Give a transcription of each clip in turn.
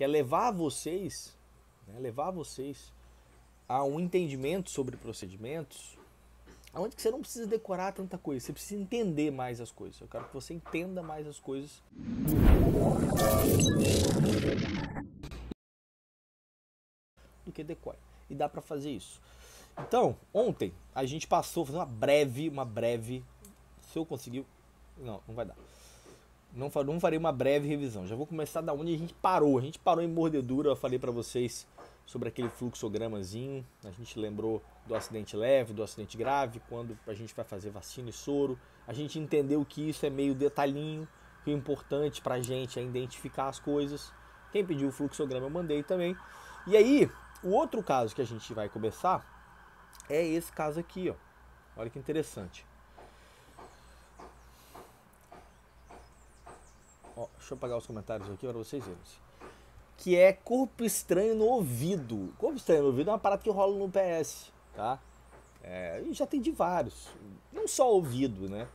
que é levar vocês, né, a um entendimento sobre procedimentos, onde que você não precisa decorar tanta coisa, você precisa entender mais as coisas. Eu quero que você entenda mais as coisas do que decore. E dá pra fazer isso. Então, ontem a gente passou, fazer uma breve, se eu conseguir, não vai dar. Não farei uma breve revisão. Já vou começar da onde a gente parou. A gente parou em mordedura. Eu falei pra vocês sobre aquele fluxogramazinho. A gente lembrou do acidente leve, do acidente grave, quando a gente vai fazer vacina e soro. A gente entendeu que isso é meio detalhinho, que o importante pra gente é identificar as coisas. Quem pediu o fluxograma eu mandei também. E aí, o outro caso que a gente vai começar é esse caso aqui, ó. Olha que interessante. Ó, deixa eu apagar os comentários aqui para vocês verem. Que é corpo estranho no ouvido. Corpo estranho no ouvido é uma parada que rola no PS, tá? E já tem de vários. Não só ouvido, né?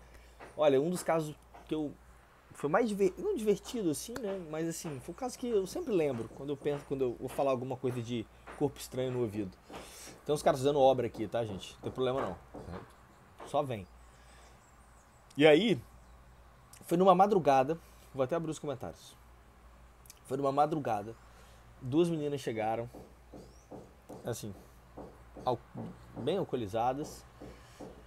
Olha, um dos casos que eu... Foi mais não divertido assim, né? Mas assim, foi um caso que eu sempre lembro quando eu vou falar alguma coisa de corpo estranho no ouvido. Tem uns caras fazendo obra aqui, tá, gente? Não tem problema não. Só vem. E aí, foi numa madrugada, vou até abrir os comentários. Foi numa madrugada, duas meninas chegaram, assim, bem alcoolizadas,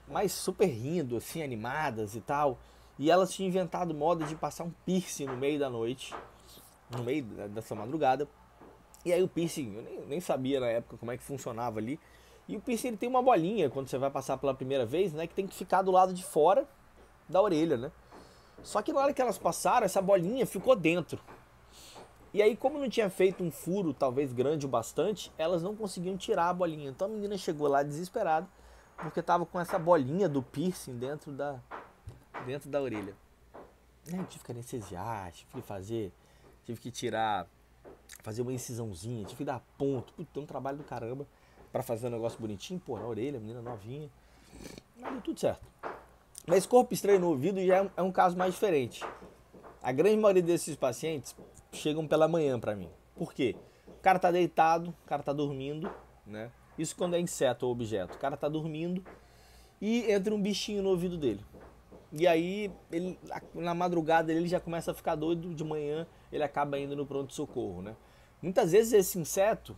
mas super rindo, assim, animadas e tal. E elas tinham inventado moda de passar um piercing no meio da noite, no meio dessa madrugada. E aí o piercing, eu nem sabia na época como é que funcionava ali. E o piercing ele tem uma bolinha quando você vai passar pela primeira vez, né? Que tem que ficar do lado de fora da orelha, né? Só que na hora que elas passaram, essa bolinha ficou dentro. E aí, como não tinha feito um furo, talvez grande o bastante, elas não conseguiam tirar a bolinha. Então a menina chegou lá desesperada, porque tava com essa bolinha do piercing dentro da orelha. Tive que anestesiar, tive que tirar, fazer uma incisãozinha, tive que dar ponto. Puta, tem um trabalho do caramba pra fazer um negócio bonitinho, pô, na orelha, menina novinha. Mas deu tudo certo. Mas corpo estranho no ouvido já é um caso mais diferente. A grande maioria desses pacientes chegam pela manhã pra mim. Por quê? O cara tá deitado, o cara tá dormindo, né? Isso quando é inseto ou objeto. O cara tá dormindo e entra um bichinho no ouvido dele. E aí, na madrugada, ele já começa a ficar doido, de manhã ele acaba indo no pronto-socorro, né? Muitas vezes esse inseto,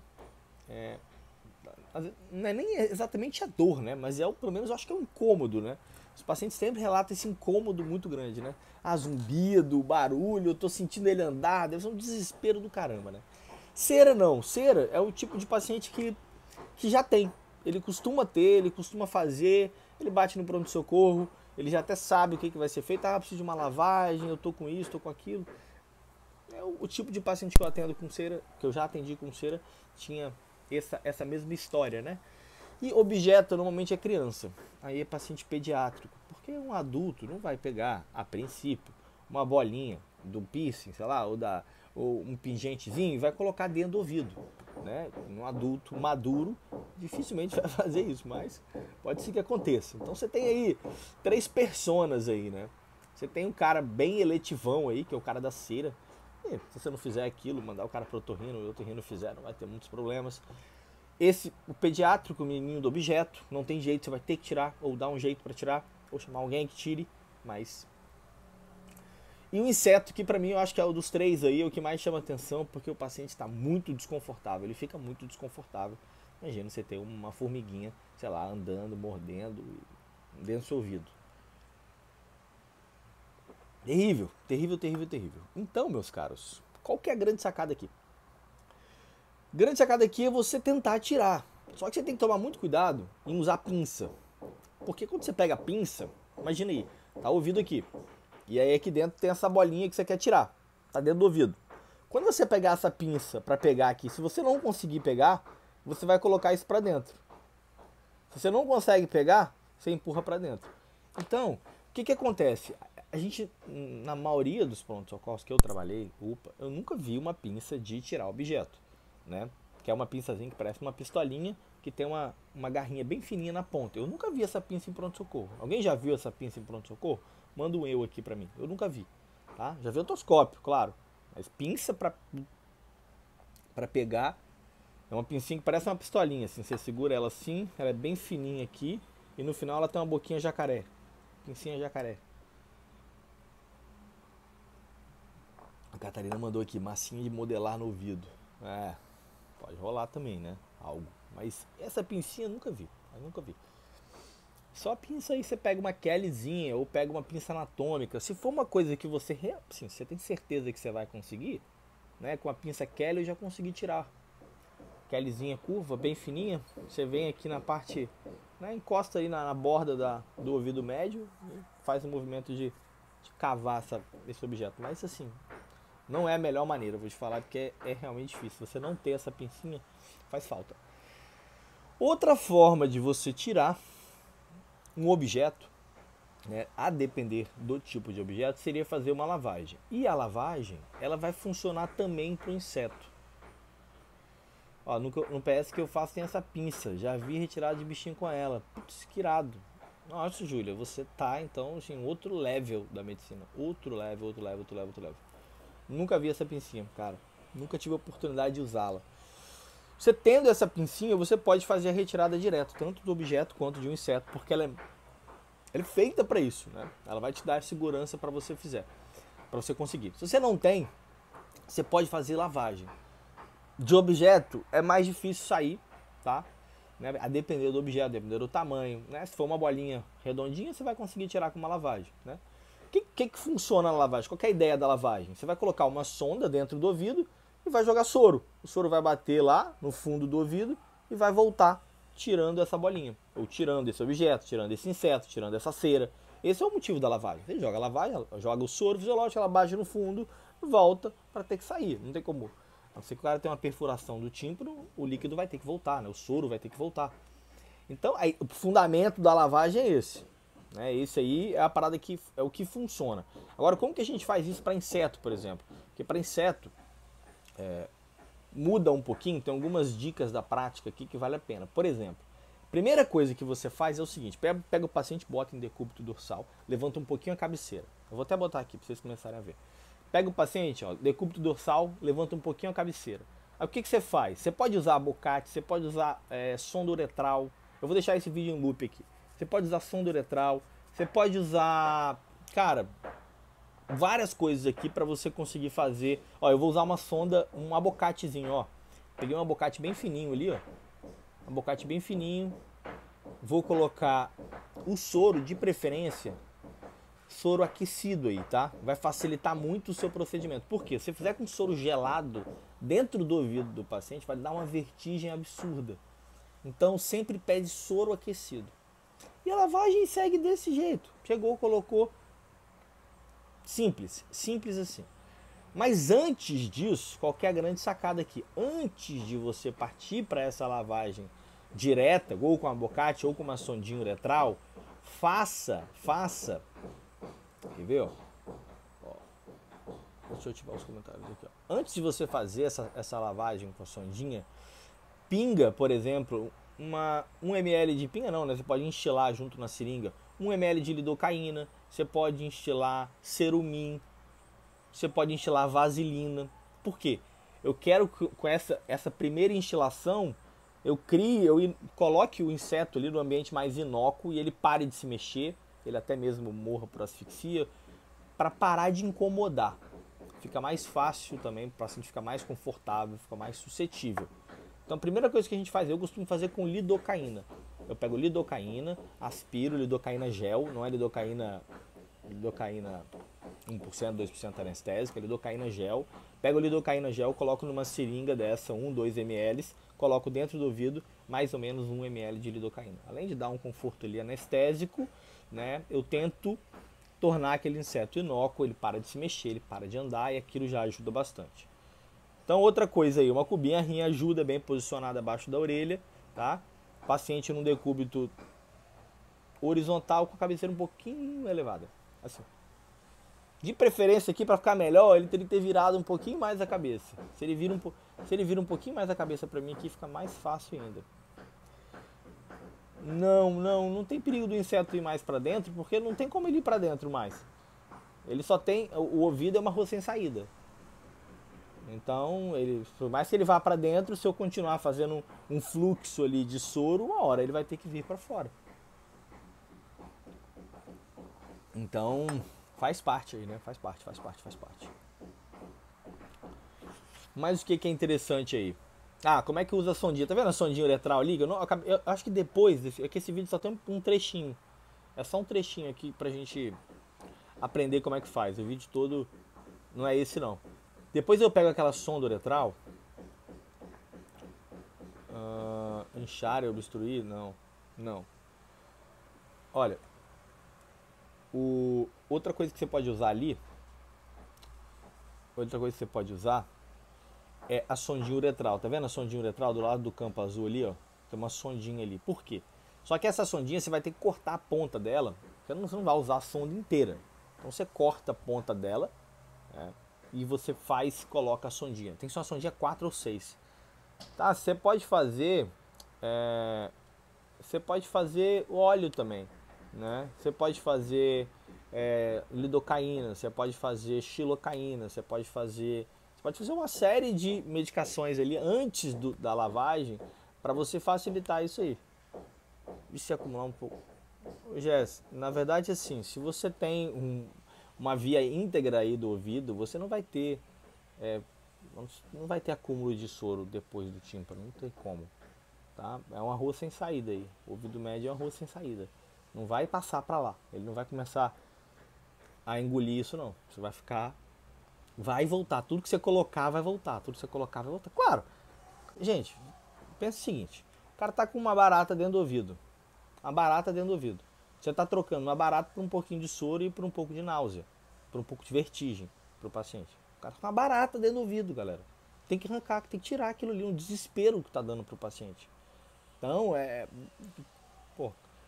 não é nem exatamente a dor, né? Mas pelo menos eu acho que é um incômodo, né? Os pacientes sempre relatam esse incômodo muito grande, né? Zumbido, barulho, eu tô sentindo ele andar, deve ser um desespero do caramba, né? Cera não, cera é o tipo de paciente que já tem. Ele costuma ter, ele costuma fazer, ele bate no pronto-socorro, ele já até sabe o que vai ser feito. Preciso de uma lavagem, eu tô com isso, tô com aquilo. É o tipo de paciente que eu atendo com cera, que eu já atendi com cera, tinha essa mesma história, né? E objeto normalmente é criança, aí é paciente pediátrico, porque um adulto não vai pegar, a princípio, uma bolinha do piercing, sei lá, ou um pingentezinho e vai colocar dentro do ouvido, né? Um adulto maduro dificilmente vai fazer isso, mas pode ser que aconteça. Então você tem aí 3 personas aí, né? Você tem um cara bem eletivão aí, que é o cara da cera. E, se você não fizer aquilo, mandar o cara pro otorrino, o otorrino fizer, não vai ter muitos problemas. O pediátrico, o menininho do objeto, não tem jeito, você vai ter que tirar, ou dar um jeito para tirar, ou chamar alguém que tire, mas... E o inseto, que pra mim eu acho que é o dos 3 aí, é o que mais chama atenção, porque o paciente está muito desconfortável, ele fica muito desconfortável. Imagina você ter uma formiguinha, sei lá, andando, mordendo, dentro do seu ouvido. Terrível, terrível, terrível, terrível. Então, meus caros, qual que é a grande sacada aqui? Grande sacada aqui é você tentar tirar. Só que você tem que tomar muito cuidado em usar pinça. Porque quando você pega a pinça, imagina aí, tá o ouvido aqui. E aí aqui dentro tem essa bolinha que você quer tirar. Tá dentro do ouvido. Quando você pegar essa pinça para pegar aqui, se você não conseguir pegar, você vai colocar isso para dentro. Se você não consegue pegar, você empurra para dentro. Então, o que acontece? A gente, na maioria dos pronto-socorros que eu trabalhei, eu nunca vi uma pinça de tirar objeto, né? Que é uma pinçazinha que parece uma pistolinha, que tem uma garrinha bem fininha na ponta. Eu nunca vi essa pinça em pronto-socorro. Alguém já viu essa pinça em pronto-socorro? Manda um eu aqui pra mim. Eu nunca vi, tá? Já vi otoscópio, claro. Mas pinça pra para pegar. É uma pincinha que parece uma pistolinha, assim, você segura ela assim, ela é bem fininha aqui, e no final ela tem uma boquinha jacaré. Pincinha jacaré. A Catarina mandou aqui, massinha de modelar no ouvido. É, pode rolar também, né? Algo. Mas essa pincinha eu nunca vi. Eu nunca vi. Só a pinça aí, você pega uma Kellyzinha ou pega uma pinça anatômica. Se for uma coisa que você, assim, você tem certeza que você vai conseguir, né? Com a pinça Kelly eu já consegui tirar. Kellyzinha curva, bem fininha. Você vem aqui na parte, né? Encosta aí na borda do ouvido médio e faz o movimento de cavar esse objeto. Mas assim, não é a melhor maneira, vou te falar, porque é realmente difícil. Se você não ter essa pincinha, faz falta. Outra forma de você tirar um objeto, né, a depender do tipo de objeto, seria fazer uma lavagem. E a lavagem, ela vai funcionar também para o inseto. Ó, no PS que eu faço tem essa pinça, já vi retirada de bichinho com ela. Putz, que irado. Nossa, Júlia, você tá então em outro level da medicina. Outro level. Nunca vi essa pincinha, cara. Nunca tive a oportunidade de usá-la. Você tendo essa pincinha, você pode fazer a retirada direto, tanto do objeto quanto de um inseto, porque ela é feita para isso, né? Ela vai te dar segurança para você para você conseguir. Se você não tem, você pode fazer lavagem. De objeto é mais difícil sair, tá? Né? A depender do objeto, a depender do tamanho, né? Se for uma bolinha redondinha, você vai conseguir tirar com uma lavagem, né? O que funciona na lavagem? Qual que é a ideia da lavagem? Você vai colocar uma sonda dentro do ouvido e vai jogar soro. O soro vai bater lá no fundo do ouvido e vai voltar tirando essa bolinha, ou tirando esse objeto, tirando esse inseto, tirando essa cera. Esse é o motivo da lavagem. Você joga a lavagem, joga o soro fisiológico, ela bate no fundo, volta para ter que sair. Não tem como. A não ser que o cara tenha uma perfuração do tímpano, o líquido vai ter que voltar, né? O soro vai ter que voltar. Então, aí, o fundamento da lavagem é esse. Né? Esse aí é a parada que é o que funciona. Agora, como que a gente faz isso para inseto, por exemplo? Porque para inseto muda um pouquinho, tem algumas dicas da prática aqui que vale a pena. Por exemplo, a primeira coisa que você faz é o seguinte: pega o paciente, bota em decúbito dorsal, levanta um pouquinho a cabeceira. Eu vou até botar aqui para vocês começarem a ver. Pega o paciente, ó, decúbito dorsal, levanta um pouquinho a cabeceira. Aí o que você faz? Você pode usar abocate, você pode usar sonda uretral. Eu vou deixar esse vídeo em loop aqui. Você pode usar sonda uretral, você pode usar, cara, várias coisas aqui para você conseguir fazer. Ó, eu vou usar uma sonda, um abocatezinho, ó. Peguei um abocate bem fininho ali, ó. Um abocate bem fininho. Vou colocar o soro, de preferência, soro aquecido aí, tá? Vai facilitar muito o seu procedimento. Por quê? Se você fizer com soro gelado dentro do ouvido do paciente, vai dar uma vertigem absurda. Então sempre pede soro aquecido. E a lavagem segue desse jeito. Chegou, colocou. Simples, simples assim. Mas antes disso, qual que é a grande sacada aqui? Antes de você partir para essa lavagem direta, ou com abocate, ou com uma sondinha uretral, faça. Quer ver, ó? Deixa eu ativar os comentários aqui, ó. Antes de você fazer essa lavagem com a sondinha, pinga, por exemplo, 1 ml de pinga não, né? Você pode instilar junto na seringa 1 ml de lidocaína, você pode instilar Cerumin, você pode instilar vaselina. Por quê? Eu quero que com essa primeira instilação eu coloque o inseto ali no ambiente mais inócuo e ele pare de se mexer, ele até mesmo morra por asfixia, para parar de incomodar. Fica mais fácil também, o paciente fica mais confortável, fica mais suscetível. Então a primeira coisa que a gente faz, eu costumo fazer com lidocaína. Eu pego lidocaína, aspiro lidocaína gel, não é lidocaína 1%, 2% anestésica, lidocaína gel. Pego a lidocaína gel, coloco numa seringa dessa, 2 ml, coloco dentro do ouvido mais ou menos 1 ml de lidocaína. Além de dar um conforto ali anestésico, né, eu tento tornar aquele inseto inócuo, ele para de se mexer, ele para de andar e aquilo já ajuda bastante. Então outra coisa aí, uma cubinha ajuda bem posicionada abaixo da orelha, tá? Paciente num decúbito horizontal com a cabeceira um pouquinho elevada, assim. De preferência aqui, para ficar melhor, ele teria que ter virado um pouquinho mais a cabeça. Se ele vira um pouquinho mais a cabeça para mim aqui, fica mais fácil ainda. Não tem perigo do inseto ir mais para dentro, porque não tem como ele ir para dentro mais. Ele só tem, o ouvido é uma rua sem saída. Então, ele, por mais que ele vá para dentro, se eu continuar fazendo um fluxo ali de soro, uma hora ele vai ter que vir para fora. Então, faz parte aí, né? Faz parte. Mas o que é interessante aí? Ah, como é que usa a sondinha? Tá vendo a sondinha uretral ali? Eu acho que depois, é que esse vídeo só tem um trechinho. É só um trechinho aqui pra gente aprender como é que faz. O vídeo todo não é esse não. Depois eu pego aquela sonda uretral. Inchar e obstruir? Não. Não. Olha, outra coisa que você pode usar ali. Outra coisa que você pode usar é a sondinha uretral. Tá vendo a sondinha uretral do lado do campo azul ali, ó? Tem uma sondinha ali. Por quê? Só que essa sondinha você vai ter que cortar a ponta dela, porque você não vai usar a sonda inteira. Então você corta a ponta dela, né, e você coloca a sondinha. Tem que ser uma sondinha 4 ou 6. Tá, você pode fazer óleo também, né? Você pode fazer lidocaína, você pode fazer xilocaína, você pode fazer uma série de medicações ali antes da lavagem para você facilitar isso aí. E se acumular um pouco. Jess, na verdade assim, se você tem uma via íntegra aí do ouvido, você não vai ter acúmulo de soro depois do tímpano, não tem como. Tá? É uma rua sem saída aí. O ouvido médio é uma rua sem saída. Não vai passar para lá. Ele não vai começar a engolir isso não. Você vai ficar, vai voltar. Tudo que você colocar vai voltar. Tudo que você colocar vai voltar. Claro. Gente, pensa o seguinte. O cara tá com uma barata dentro do ouvido. Uma barata dentro do ouvido. Você tá trocando uma barata por um pouquinho de soro e por um pouco de náusea. Por um pouco de vertigem pro paciente. O cara tá com uma barata dentro do ouvido, galera. Tem que arrancar, tem que tirar aquilo ali. Um desespero que tá dando pro paciente. Então,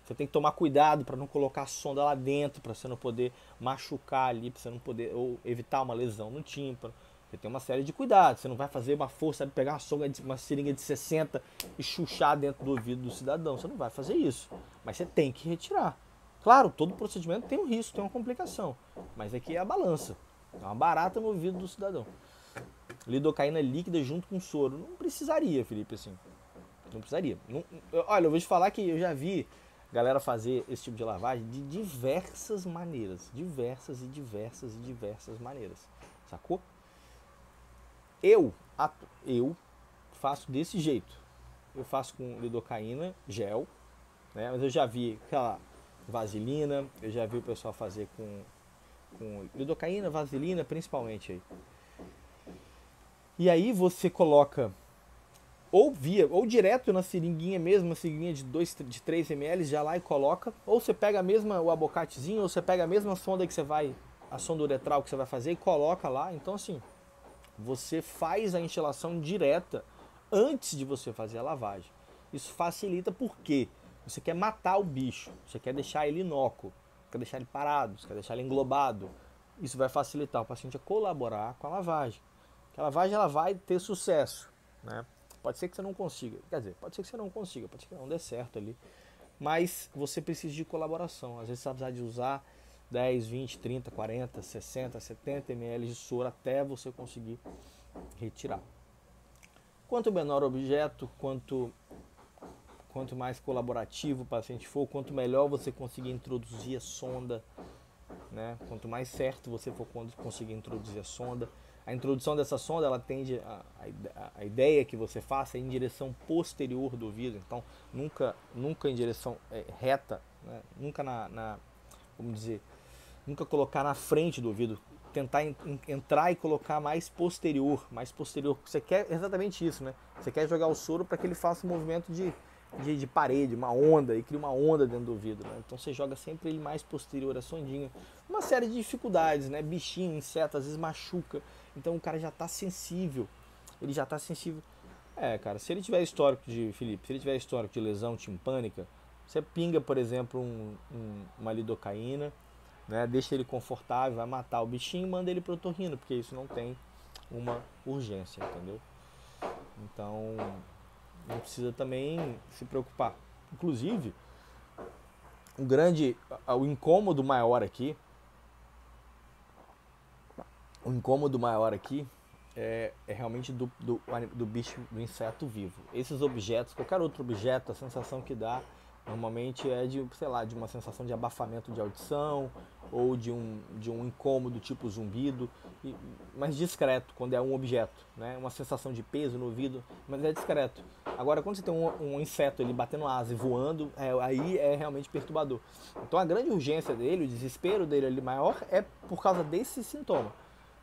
você tem que tomar cuidado para não colocar a sonda lá dentro, para você não poder machucar ali, para você não poder, ou evitar uma lesão no tímpano. Você tem uma série de cuidados. Você não vai fazer uma força de pegar uma seringa de 60 e chuchar dentro do ouvido do cidadão. Você não vai fazer isso. Mas você tem que retirar. Claro, todo procedimento tem um risco, tem uma complicação. Mas aqui é a balança. É uma barata no ouvido do cidadão. Lidocaína líquida junto com soro. Não precisaria, Felipe, assim. Não precisaria. Olha, eu vou te falar que eu já vi galera fazer esse tipo de lavagem de diversas maneiras. Diversas maneiras. Sacou? Eu faço desse jeito. Eu faço com lidocaína, gel, né? Mas eu já vi aquela vaselina, eu já vi o pessoal fazer com lidocaína, vaselina, principalmente aí. E aí você coloca ou direto na seringuinha mesmo, uma seringuinha de 3 ml, já lá e coloca, ou você pega o abocatezinho, ou você pega a mesma sonda a sonda uretral que você vai fazer e coloca lá. Então assim, você faz a instilação direta antes de você fazer a lavagem. Isso facilita porque você quer matar o bicho, você quer deixar ele inócuo, quer deixar ele parado, você quer deixar ele englobado. Isso vai facilitar o paciente a colaborar com a lavagem. Que a lavagem ela vai ter sucesso, né? Pode ser que você não consiga, pode ser que você não dê certo ali, mas você precisa de colaboração. Às vezes você vai precisar de usar 10, 20, 30, 40, 60, 70 ml de soro até você conseguir retirar. Quanto menor o objeto, quanto mais colaborativo o paciente for, quanto melhor você conseguir introduzir a sonda, né? Quanto mais certo você for conseguir introduzir a sonda. A introdução dessa sonda, ela tende a ideia que você faça é em direção posterior do ouvido, então nunca em direção reta, né? Nunca vamos dizer, nunca colocar na frente do ouvido, tentar entrar e colocar mais posterior. Você quer exatamente isso, né? Você quer jogar o soro para que ele faça um movimento de parede, uma onda, e cria uma onda dentro do ouvido, né? Então você joga sempre ele mais posterior à sondinha. Uma série de dificuldades, né? Bichinho, inseto, às vezes machuca. Então o cara já está sensível. Ele já está sensível. Cara, se ele tiver histórico de lesão timpânica, você pinga, por exemplo, uma lidocaína, né? Deixa ele confortável, vai matar o bichinho e manda ele pro otorrino, porque isso não tem uma urgência, entendeu? Então não precisa também se preocupar. Inclusive, o incômodo maior aqui é realmente do bicho, do inseto vivo. Esses objetos, qualquer outro objeto, a sensação que dá normalmente é de, sei lá, de uma sensação de abafamento de audição ou de um incômodo tipo zumbido, mas discreto quando é um objeto, né? Uma sensação de peso no ouvido, mas é discreto. Agora, quando você tem um inseto ele batendo asa e voando, aí é realmente perturbador. Então a grande urgência dele, o desespero dele ali maior é por causa desse sintoma.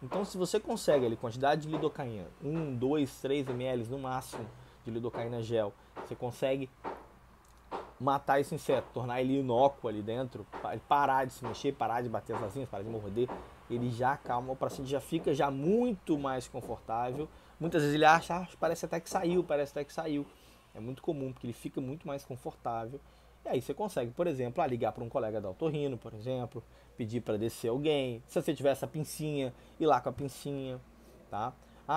Então, se você consegue ali quantidade de lidocaína, 1, 2, 3 ml no máximo de lidocaína gel, você consegue matar esse inseto, tornar ele inócuo ali dentro, ele parar de se mexer, parar de bater as asinhas, parar de morder, ele já acalma, o paciente já fica já muito mais confortável. Muitas vezes ele acha, parece até que saiu, parece até que saiu. É muito comum, porque ele fica muito mais confortável. E aí você consegue, por exemplo, ligar para um colega da otorrino, por exemplo, pedir para descer alguém. Se você tiver essa pincinha, ir lá com a pincinha, tá?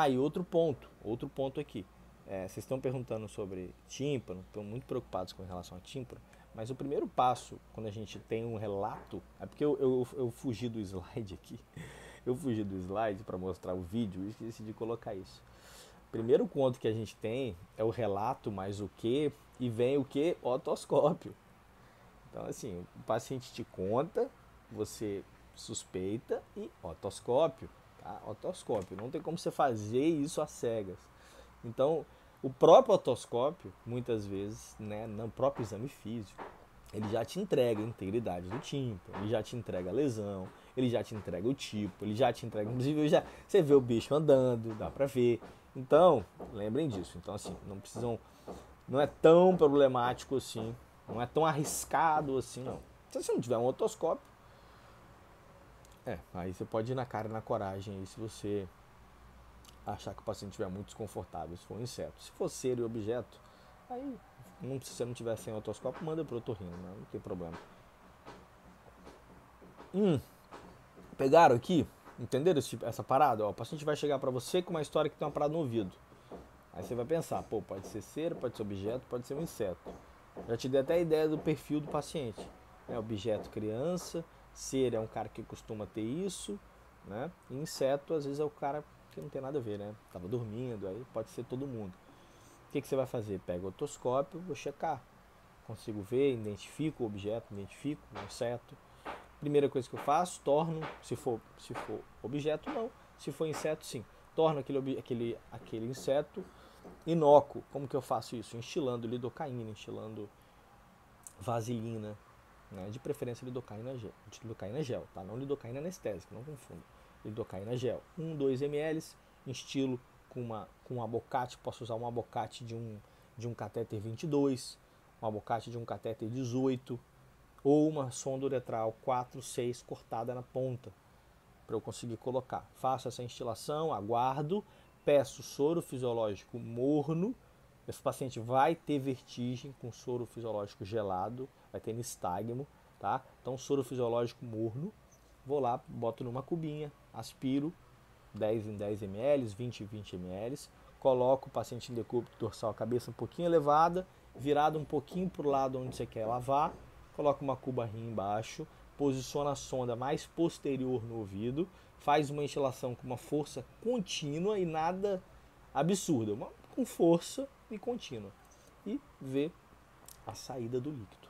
E outro ponto aqui. Vocês estão perguntando sobre tímpano, estão muito preocupados com relação a tímpano, mas o primeiro passo, quando a gente tem um relato, é porque eu fugi do slide aqui, eu fugi do slide para mostrar o vídeo e esqueci de colocar isso. Primeiro ponto que a gente tem é o relato mais o que, e vem o que? Otoscópio. Então, assim, o paciente te conta, você suspeita e otoscópio, tá? Otoscópio, não tem como você fazer isso às cegas. Então, o próprio otoscópio, muitas vezes, né, no próprio exame físico, ele já te entrega a integridade do tímpano, ele já te entrega a lesão, ele já te entrega o tipo, ele já te entrega, inclusive, você vê o bicho andando, dá pra ver. Então, lembrem disso. Então, assim, não é tão problemático assim, não é tão arriscado assim, não. Se você não tiver um otoscópio, aí você pode ir na cara e na coragem aí, se você achar que o paciente estiver muito desconfortável, se for um inseto. Se for ser e objeto, aí, se você não tiver sem otoscópio, manda para o otorrino, não tem problema. Pegaram aqui? Entenderam essa parada? Ó, o paciente vai chegar para você com uma história que tem uma parada no ouvido. Aí você vai pensar, pode ser cera, pode ser objeto, pode ser um inseto. Já te dei até a ideia do perfil do paciente. Objeto criança, cera é um cara que costuma ter isso, né? E inseto às vezes é o cara que não tem nada a ver, né? Tava dormindo, aí pode ser todo mundo. O que você vai fazer? Pega o otoscópio, vou checar. Consigo ver, identifico o objeto, identifico o inseto. Primeira coisa que eu faço, torno, se for objeto, não. Se for inseto, sim. Torno aquele inseto inócuo. Como que eu faço isso? Instilando lidocaína, instilando vaselina, né? De preferência lidocaína gel, tá? Não lidocaína anestésica, não confunda. Lidocaína gel, 1, 2 ml, instilo com um abocate, posso usar um abocate de um catéter 22, um abocate de um catéter 18, ou uma sonda uretral 4, 6 cortada na ponta, para eu conseguir colocar. Faço essa instilação, aguardo, peço soro fisiológico morno. Esse paciente vai ter vertigem com soro fisiológico gelado, vai ter nistagmo, tá? Então, soro fisiológico morno. Vou lá, boto numa cubinha, aspiro 10 em 10 ml, 20 em 20 ml, coloco o paciente em decúbito dorsal, a cabeça um pouquinho elevada, virado um pouquinho para o lado onde você quer lavar, coloca uma cubarrinha embaixo, posiciona a sonda mais posterior no ouvido, faz uma instilação com uma força contínua e nada absurda, com força e contínua, e vê a saída do líquido.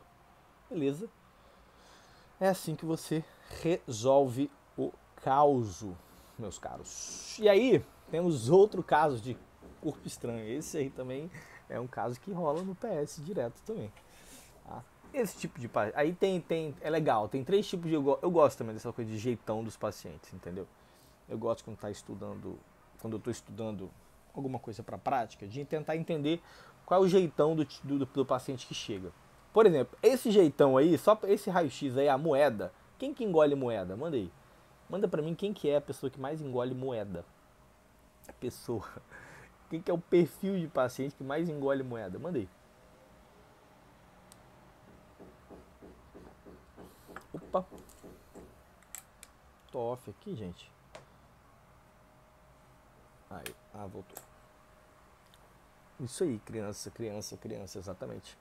Beleza? É assim que você resolve o causo, meus caros. E aí, temos outro caso de corpo estranho. Esse aí também é um caso que rola no PS direto também. Tá? Esse tipo de paciente. Aí é legal, tem 3 tipos de. Eu gosto também dessa coisa de jeitão dos pacientes, entendeu? Eu gosto quando eu estou estudando alguma coisa para prática, de tentar entender qual é o jeitão do paciente que chega. Por exemplo, esse jeitão aí, só esse raio-x aí, a moeda. Quem que engole moeda? Manda aí. Manda pra mim quem que é a pessoa que mais engole moeda. A pessoa. Quem que é o perfil de paciente que mais engole moeda? Manda aí. Opa. Tô off aqui, gente. Aí. Voltou. Isso aí, criança, exatamente.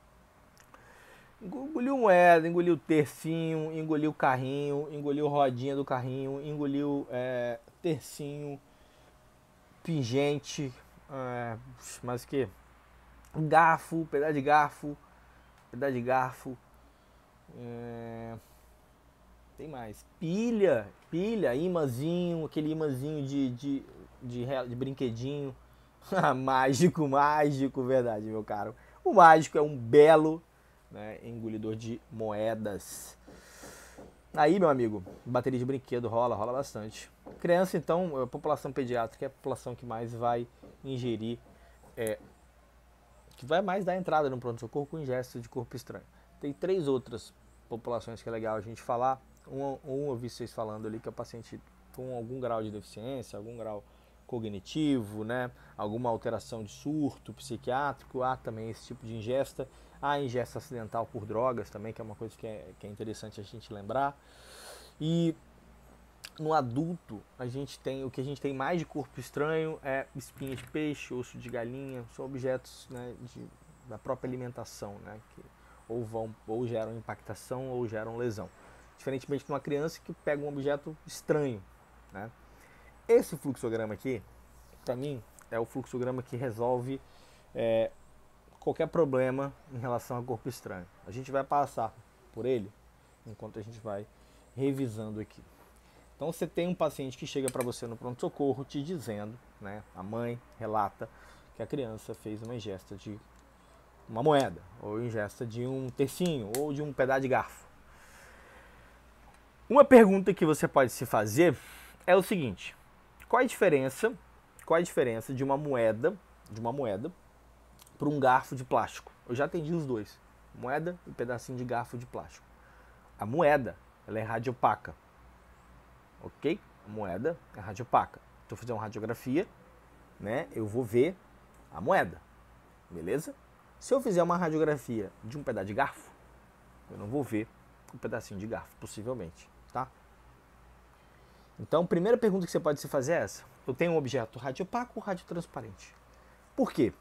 Engoliu moeda, engoliu tercinho, engoliu carrinho, engoliu rodinha do carrinho, engoliu tercinho. pingente, mas que garfo, pedaço de garfo, tem mais, pilha, imãzinho, aquele imãzinho de brinquedinho. Mágico, verdade, meu caro. O mágico é um belo, né, engolidor de moedas. Aí, meu amigo, bateria de brinquedo rola bastante. Criança, então, a população pediátrica é a população que mais vai ingerir, que vai mais dar entrada no pronto-socorro com ingesto de corpo estranho. Tem 3 outras populações que é legal a gente falar. Um eu vi vocês falando ali, que é o paciente com algum grau de deficiência, algum grau cognitivo, né? Alguma alteração de surto psiquiátrico. Há também esse tipo de ingesta. Há ingesta acidental por drogas também, que é uma coisa que é interessante a gente lembrar. E no adulto, o que a gente tem mais de corpo estranho é espinha de peixe, osso de galinha, são objetos, né, da própria alimentação, né, que ou geram impactação ou geram lesão. Diferentemente de uma criança que pega um objeto estranho, né. Esse fluxograma aqui, para mim, é o fluxograma que resolve qualquer problema em relação a corpo estranho. A gente vai passar por ele enquanto a gente vai revisando aqui. Então você tem um paciente que chega para você no pronto-socorro te dizendo, né, a mãe relata que a criança fez uma ingesta de uma moeda, ou ingesta de um tercinho, ou de um pedaço de garfo. Uma pergunta que você pode se fazer é o seguinte: qual a diferença de uma moeda para um garfo de plástico? Eu já atendi os dois, moeda e pedacinho de garfo de plástico. A moeda, ela é radiopaca, ok? A moeda é radiopaca. Se eu fizer uma radiografia, né, eu vou ver a moeda, beleza? Se eu fizer uma radiografia de um pedaço de garfo, eu não vou ver um pedacinho de garfo, possivelmente, tá? Então, a primeira pergunta que você pode se fazer é essa: eu tenho um objeto radiopaco ou radiotransparente? Por quê?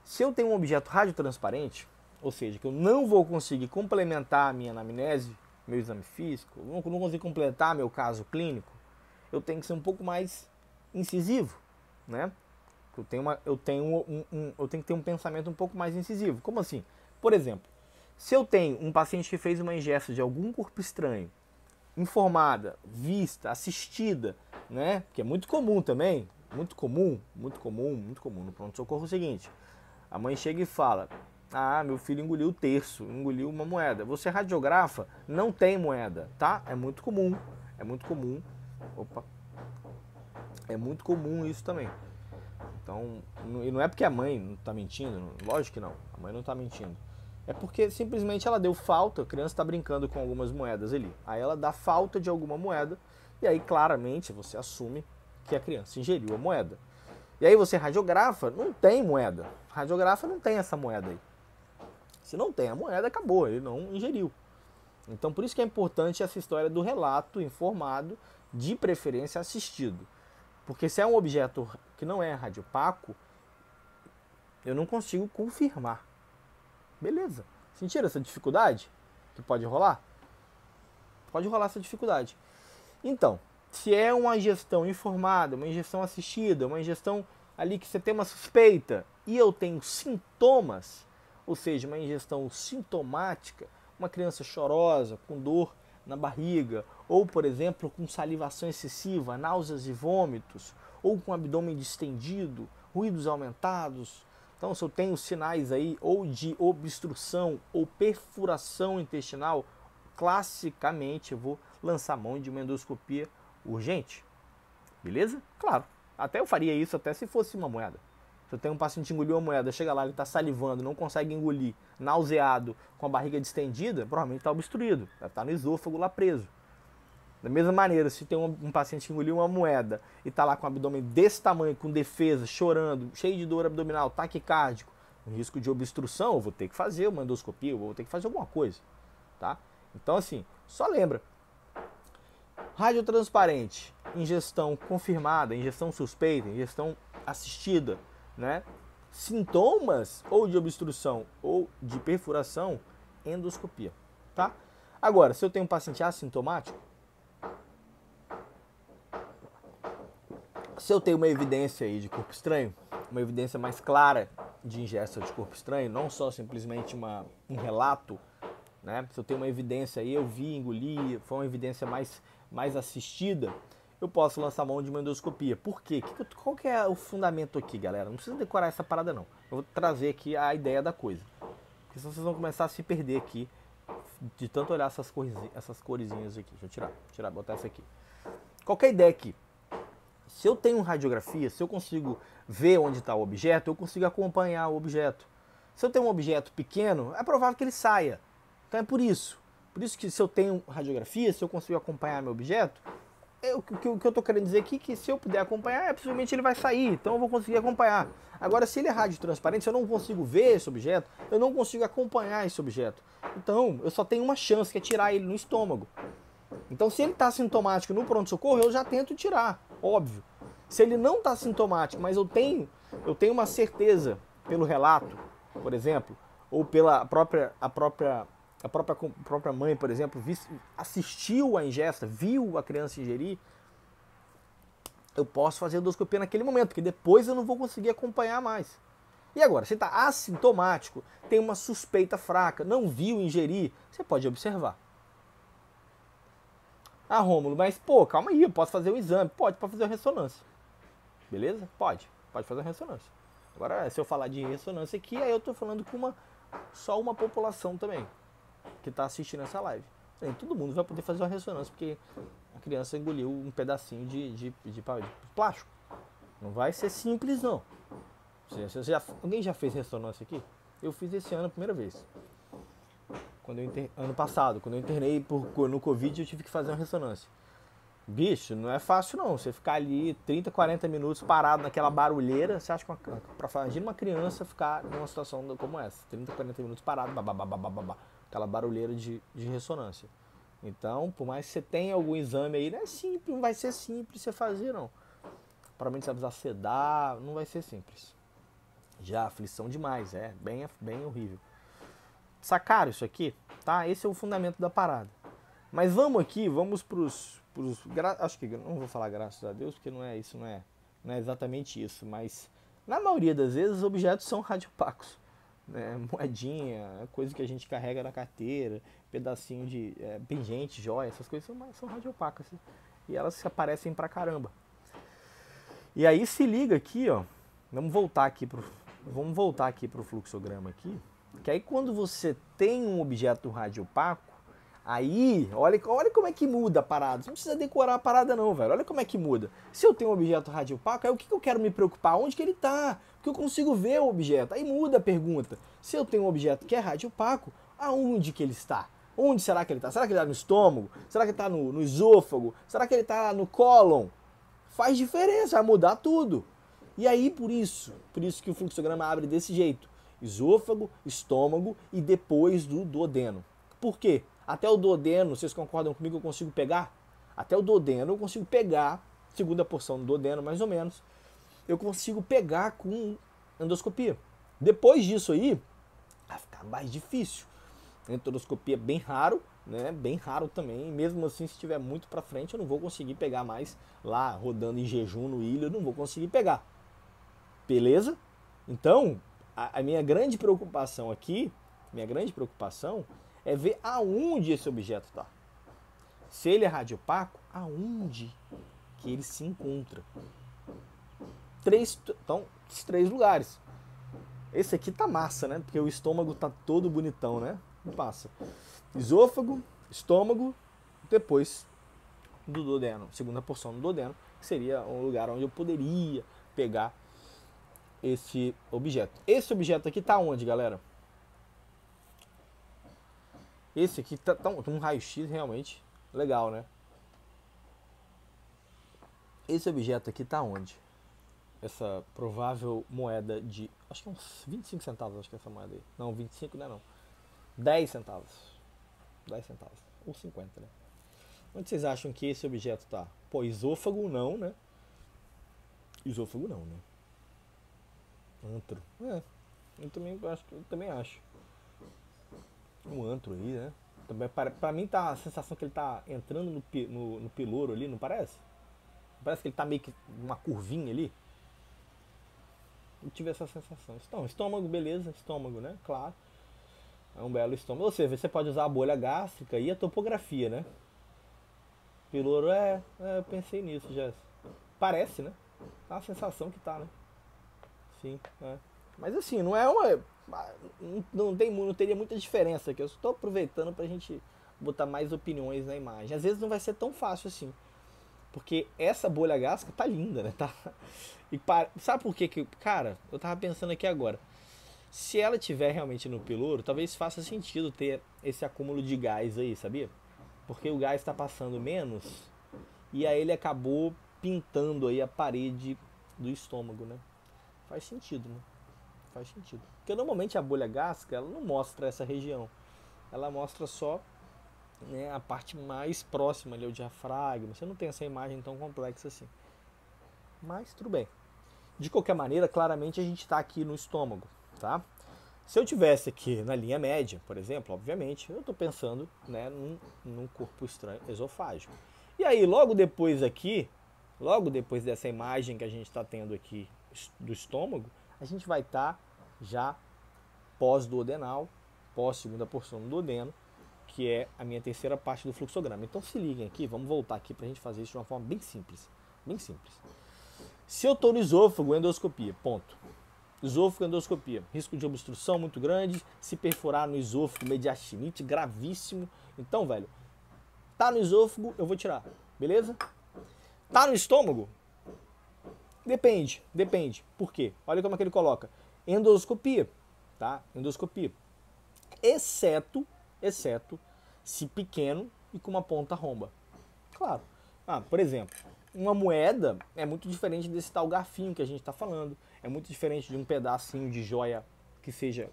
Se eu tenho um objeto radiotransparente, ou seja, que eu não vou conseguir complementar a minha anamnese, meu exame físico, não consigo completar meu caso clínico, eu tenho que ser um pouco mais incisivo, né? Eu tenho que ter um pensamento um pouco mais incisivo. Como assim? Por exemplo, se eu tenho um paciente que fez uma ingesta de algum corpo estranho, informada, vista, assistida, né? Que é muito comum também, muito comum no pronto-socorro. É o seguinte: a mãe chega e fala: ah, meu filho engoliu o terço, engoliu uma moeda. Você radiografa, não tem moeda, tá? É muito comum. Opa. É muito comum isso também. Então, e não é porque a mãe não está mentindo, lógico que não, a mãe não está mentindo. É porque simplesmente ela deu falta, a criança está brincando com algumas moedas ali. Aí ela dá falta de alguma moeda, e aí claramente você assume que a criança ingeriu a moeda. E aí você radiografa, não tem moeda. Radiografa, não tem essa moeda aí. Se não tem a moeda, acabou, ele não ingeriu. Então por isso que é importante essa história do relato informado, de preferência assistido. Porque se é um objeto que não é radiopaco, eu não consigo confirmar. Beleza. Sentiram essa dificuldade que pode rolar? Pode rolar essa dificuldade. Então, se é uma ingestão informada, uma ingestão assistida, uma ingestão ali que você tem uma suspeita e eu tenho sintomas, ou seja, uma ingestão sintomática, uma criança chorosa, com dor na barriga, ou, por exemplo, com salivação excessiva, náuseas e vômitos, ou com abdômen distendido, ruídos aumentados. Então, se eu tenho sinais aí ou de obstrução ou perfuração intestinal, classicamente eu vou lançar mão de uma endoscopia urgente. Beleza? Claro. Até eu faria isso até se fosse uma moeda. Se eu tenho um paciente que engoliu uma moeda, chega lá, ele está salivando, não consegue engolir, nauseado, com a barriga distendida, provavelmente está obstruído, deve estar no esôfago lá preso. Da mesma maneira, se tem um paciente que engoliu uma moeda e está lá com o abdômen desse tamanho, com defesa, chorando, cheio de dor abdominal, taquicárdico, um risco de obstrução, eu vou ter que fazer uma endoscopia, eu vou ter que fazer alguma coisa, tá? Então, assim, só lembra: radiotransparente, ingestão confirmada, ingestão suspeita, ingestão assistida, né? Sintomas ou de obstrução ou de perfuração, endoscopia, tá? Agora, se eu tenho um paciente assintomático, Se eu tenho uma evidência aí de corpo estranho, uma evidência mais clara de ingesta de corpo estranho, não só simplesmente um relato, né? Se eu tenho uma evidência aí, eu vi, engoli, foi uma evidência mais assistida, eu posso lançar mão de uma endoscopia. Por quê? Qual que é o fundamento aqui, galera? Não precisa decorar essa parada, não. Eu vou trazer aqui a ideia da coisa. Porque senão vocês vão começar a se perder aqui de tanto olhar essas coresinhas aqui. Deixa eu tirar, botar essa aqui. Qual que é a ideia aqui? Se eu tenho radiografia, se eu consigo ver onde está o objeto, eu consigo acompanhar o objeto. Se eu tenho um objeto pequeno, é provável que ele saia. Então é por isso. Por isso que se eu tenho radiografia, se eu consigo acompanhar meu objeto, o que eu estou querendo dizer aqui é que se eu puder acompanhar, possivelmente ele vai sair, então eu vou conseguir acompanhar. Agora, se ele é radiotransparente, se eu não consigo ver esse objeto, eu não consigo acompanhar esse objeto. Então, eu só tenho uma chance, que é tirar ele no estômago. Então, se ele está sintomático no pronto-socorro, eu já tento tirar, óbvio. Se ele não está sintomático, mas eu tenho uma certeza pelo relato, por exemplo, ou pela a própria mãe, por exemplo, assistiu a ingesta, viu a criança ingerir, eu posso fazer endoscopia naquele momento, porque depois eu não vou conseguir acompanhar mais. E agora, se está assintomático, tem uma suspeita fraca, não viu ingerir, você pode observar. Ah, Rômulo, mas pô, calma aí, eu posso fazer um exame. Pode fazer uma ressonância. Beleza? Pode fazer uma ressonância. Agora, se eu falar de ressonância aqui, aí eu estou falando com só uma população também que está assistindo essa live. Nem todo mundo vai poder fazer uma ressonância, porque a criança engoliu um pedacinho de plástico. Não vai ser simples, não. Alguém já fez ressonância aqui? Eu fiz esse ano a primeira vez. Ano passado, quando eu internei no Covid, eu tive que fazer uma ressonância. Bicho, não é fácil não. Você ficar ali 30, 40 minutos parado naquela barulheira, você acha que imagina uma criança ficar numa situação como essa, 30, 40 minutos parado, aquela barulheira de ressonância. Então, por mais que você tenha algum exame aí, não é simples, não vai ser simples você fazer, não. Provavelmente você vai precisar sedar, não vai ser simples. Já aflição demais, é bem horrível. Sacaram isso aqui? Tá? Esse é o fundamento da parada. Mas vamos pros acho que não vou falar graças a Deus, porque não é exatamente isso, mas na maioria das vezes os objetos são radiopacos, né? Moedinha, coisa que a gente carrega na carteira, pedacinho de pingente, joia, essas coisas são radiopacas, e elas aparecem pra caramba. E aí se liga aqui, ó, vamos voltar aqui pro fluxograma aqui, que aí quando você tem um objeto radiopaco, aí, olha como é que muda a parada. Você não precisa decorar a parada não, velho. Olha como é que muda. Se eu tenho um objeto radiopaco, aí o que eu quero me preocupar? Onde que ele tá? Porque eu consigo ver o objeto. Aí muda a pergunta. Se eu tenho um objeto que é radiopaco, aonde que ele está? Onde será que ele está? Será que ele está no estômago? Será que ele está no esôfago? Será que ele está no cólon? Faz diferença, vai mudar tudo. E aí, por isso que o fluxograma abre desse jeito. Esôfago, estômago e depois do duodeno. Por quê? Até o duodeno, vocês concordam comigo, eu consigo pegar? Até o duodeno eu consigo pegar, segunda porção do duodeno mais ou menos, eu consigo pegar com endoscopia. Depois disso aí, vai ficar mais difícil. Endoscopia é bem raro, né? Bem raro também. Mesmo assim, se estiver muito para frente, eu não vou conseguir pegar mais lá, rodando em jejum no ilha, eu não vou conseguir pegar. Beleza? Então, a minha grande preocupação aqui, é ver aonde esse objeto está. Se ele é radiopaco, aonde que ele se encontra. Então, os 3 lugares. Esse aqui tá massa, né? Porque o estômago tá todo bonitão, né? Não passa. Esôfago, estômago, depois do duodeno. Segunda porção do duodeno, que seria um lugar onde eu poderia pegar esse objeto. Esse objeto aqui tá onde, galera? Esse aqui tá um raio-x realmente legal, né? Esse objeto aqui tá onde? Essa provável moeda de... acho que é uns 25 centavos, acho que é essa moeda aí. Não, 25 não é não. 10 centavos. 10 centavos. Ou 50, né? Onde vocês acham que esse objeto tá? Pô, esôfago não, né? Esôfago não, né? Antro. Eu também acho. Um antro aí, né? Também, pra mim tá a sensação que ele tá entrando no piloro ali, não parece? Parece que ele tá meio que uma curvinha ali. Eu tive essa sensação. Então, estômago, beleza, estômago, né? Claro. É um belo estômago. Ou seja, você pode usar a bolha gástrica e a topografia, né? Piloro eu pensei nisso, já. Parece, né? Tá a sensação que tá, né? Sim, é. Mas assim, não é uma. Não teria muita diferença aqui. Eu estou aproveitando pra gente botar mais opiniões na imagem. Às vezes não vai ser tão fácil assim. Porque essa bolha gástrica tá linda, né? Tá. Sabe por quê que. Cara, eu tava pensando aqui agora. Se ela tiver realmente no piloro, talvez faça sentido ter esse acúmulo de gás aí, sabia? Porque o gás está passando menos e aí ele acabou pintando aí a parede do estômago, né? Faz sentido, né? Faz sentido. Porque normalmente a bolha gástrica, ela não mostra essa região. Ela mostra só, né, a parte mais próxima ali, o diafragma. Você não tem essa imagem tão complexa assim. Mas tudo bem. De qualquer maneira, claramente a gente está aqui no estômago, tá? Se eu tivesse aqui na linha média, por exemplo, obviamente, eu estou pensando, né, num corpo estranho esofágico. E aí, logo depois aqui, logo depois dessa imagem que a gente está tendo aqui do estômago, a gente vai estar já pós-duodenal, pós-segunda porção do duodeno, que é a minha terceira parte do fluxograma. Então se liguem aqui, vamos voltar aqui para a gente fazer isso de uma forma bem simples. Bem simples. Se eu estou no esôfago, endoscopia, ponto. Esôfago, endoscopia. Risco de obstrução muito grande. Se perfurar no esôfago, mediastinite gravíssimo. Então, velho, tá no esôfago, eu vou tirar. Beleza? Tá no estômago? Depende. Por quê? Olha como é que ele coloca. Endoscopia, tá? Endoscopia. Exceto se pequeno e com uma ponta romba. Claro. Por exemplo, uma moeda é muito diferente desse tal garfinho que a gente está falando. É muito diferente de um pedacinho de joia que seja,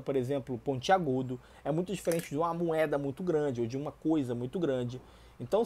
por exemplo, pontiagudo. É muito diferente de uma moeda muito grande ou de uma coisa muito grande. Então,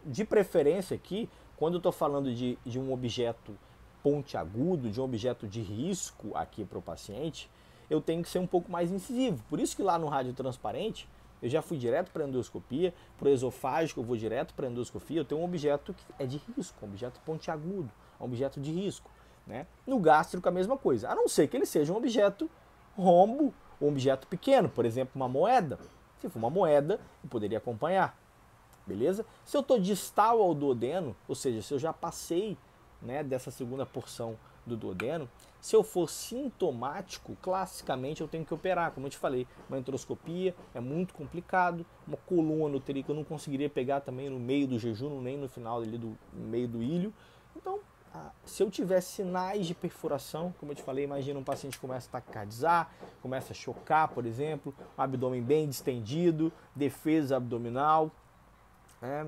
de preferência aqui, quando eu estou falando de um objeto pontiagudo, de um objeto de risco aqui para o paciente, eu tenho que ser um pouco mais incisivo. Por isso que lá no radiotransparente, eu já fui direto para endoscopia, para o esofágico eu vou direto para endoscopia, eu tenho um objeto que é de risco, um objeto pontiagudo, um objeto de risco. Né? No gástrico a mesma coisa, a não ser que ele seja um objeto rombo, um objeto pequeno, por exemplo, uma moeda. Se for uma moeda, eu poderia acompanhar. Beleza? Se eu estou distal ao duodeno, ou seja, se eu já passei, né, dessa segunda porção do duodeno, se eu for sintomático, classicamente eu tenho que operar, como eu te falei, uma enteroscopia é muito complicado, uma coluna uterica eu não conseguiria pegar também no meio do jejum, nem no final ali do meio do ilho. Então, se eu tiver sinais de perfuração, como eu te falei, imagina um paciente que começa a taquicardizar, começa a chocar, por exemplo, um abdômen bem distendido, defesa abdominal,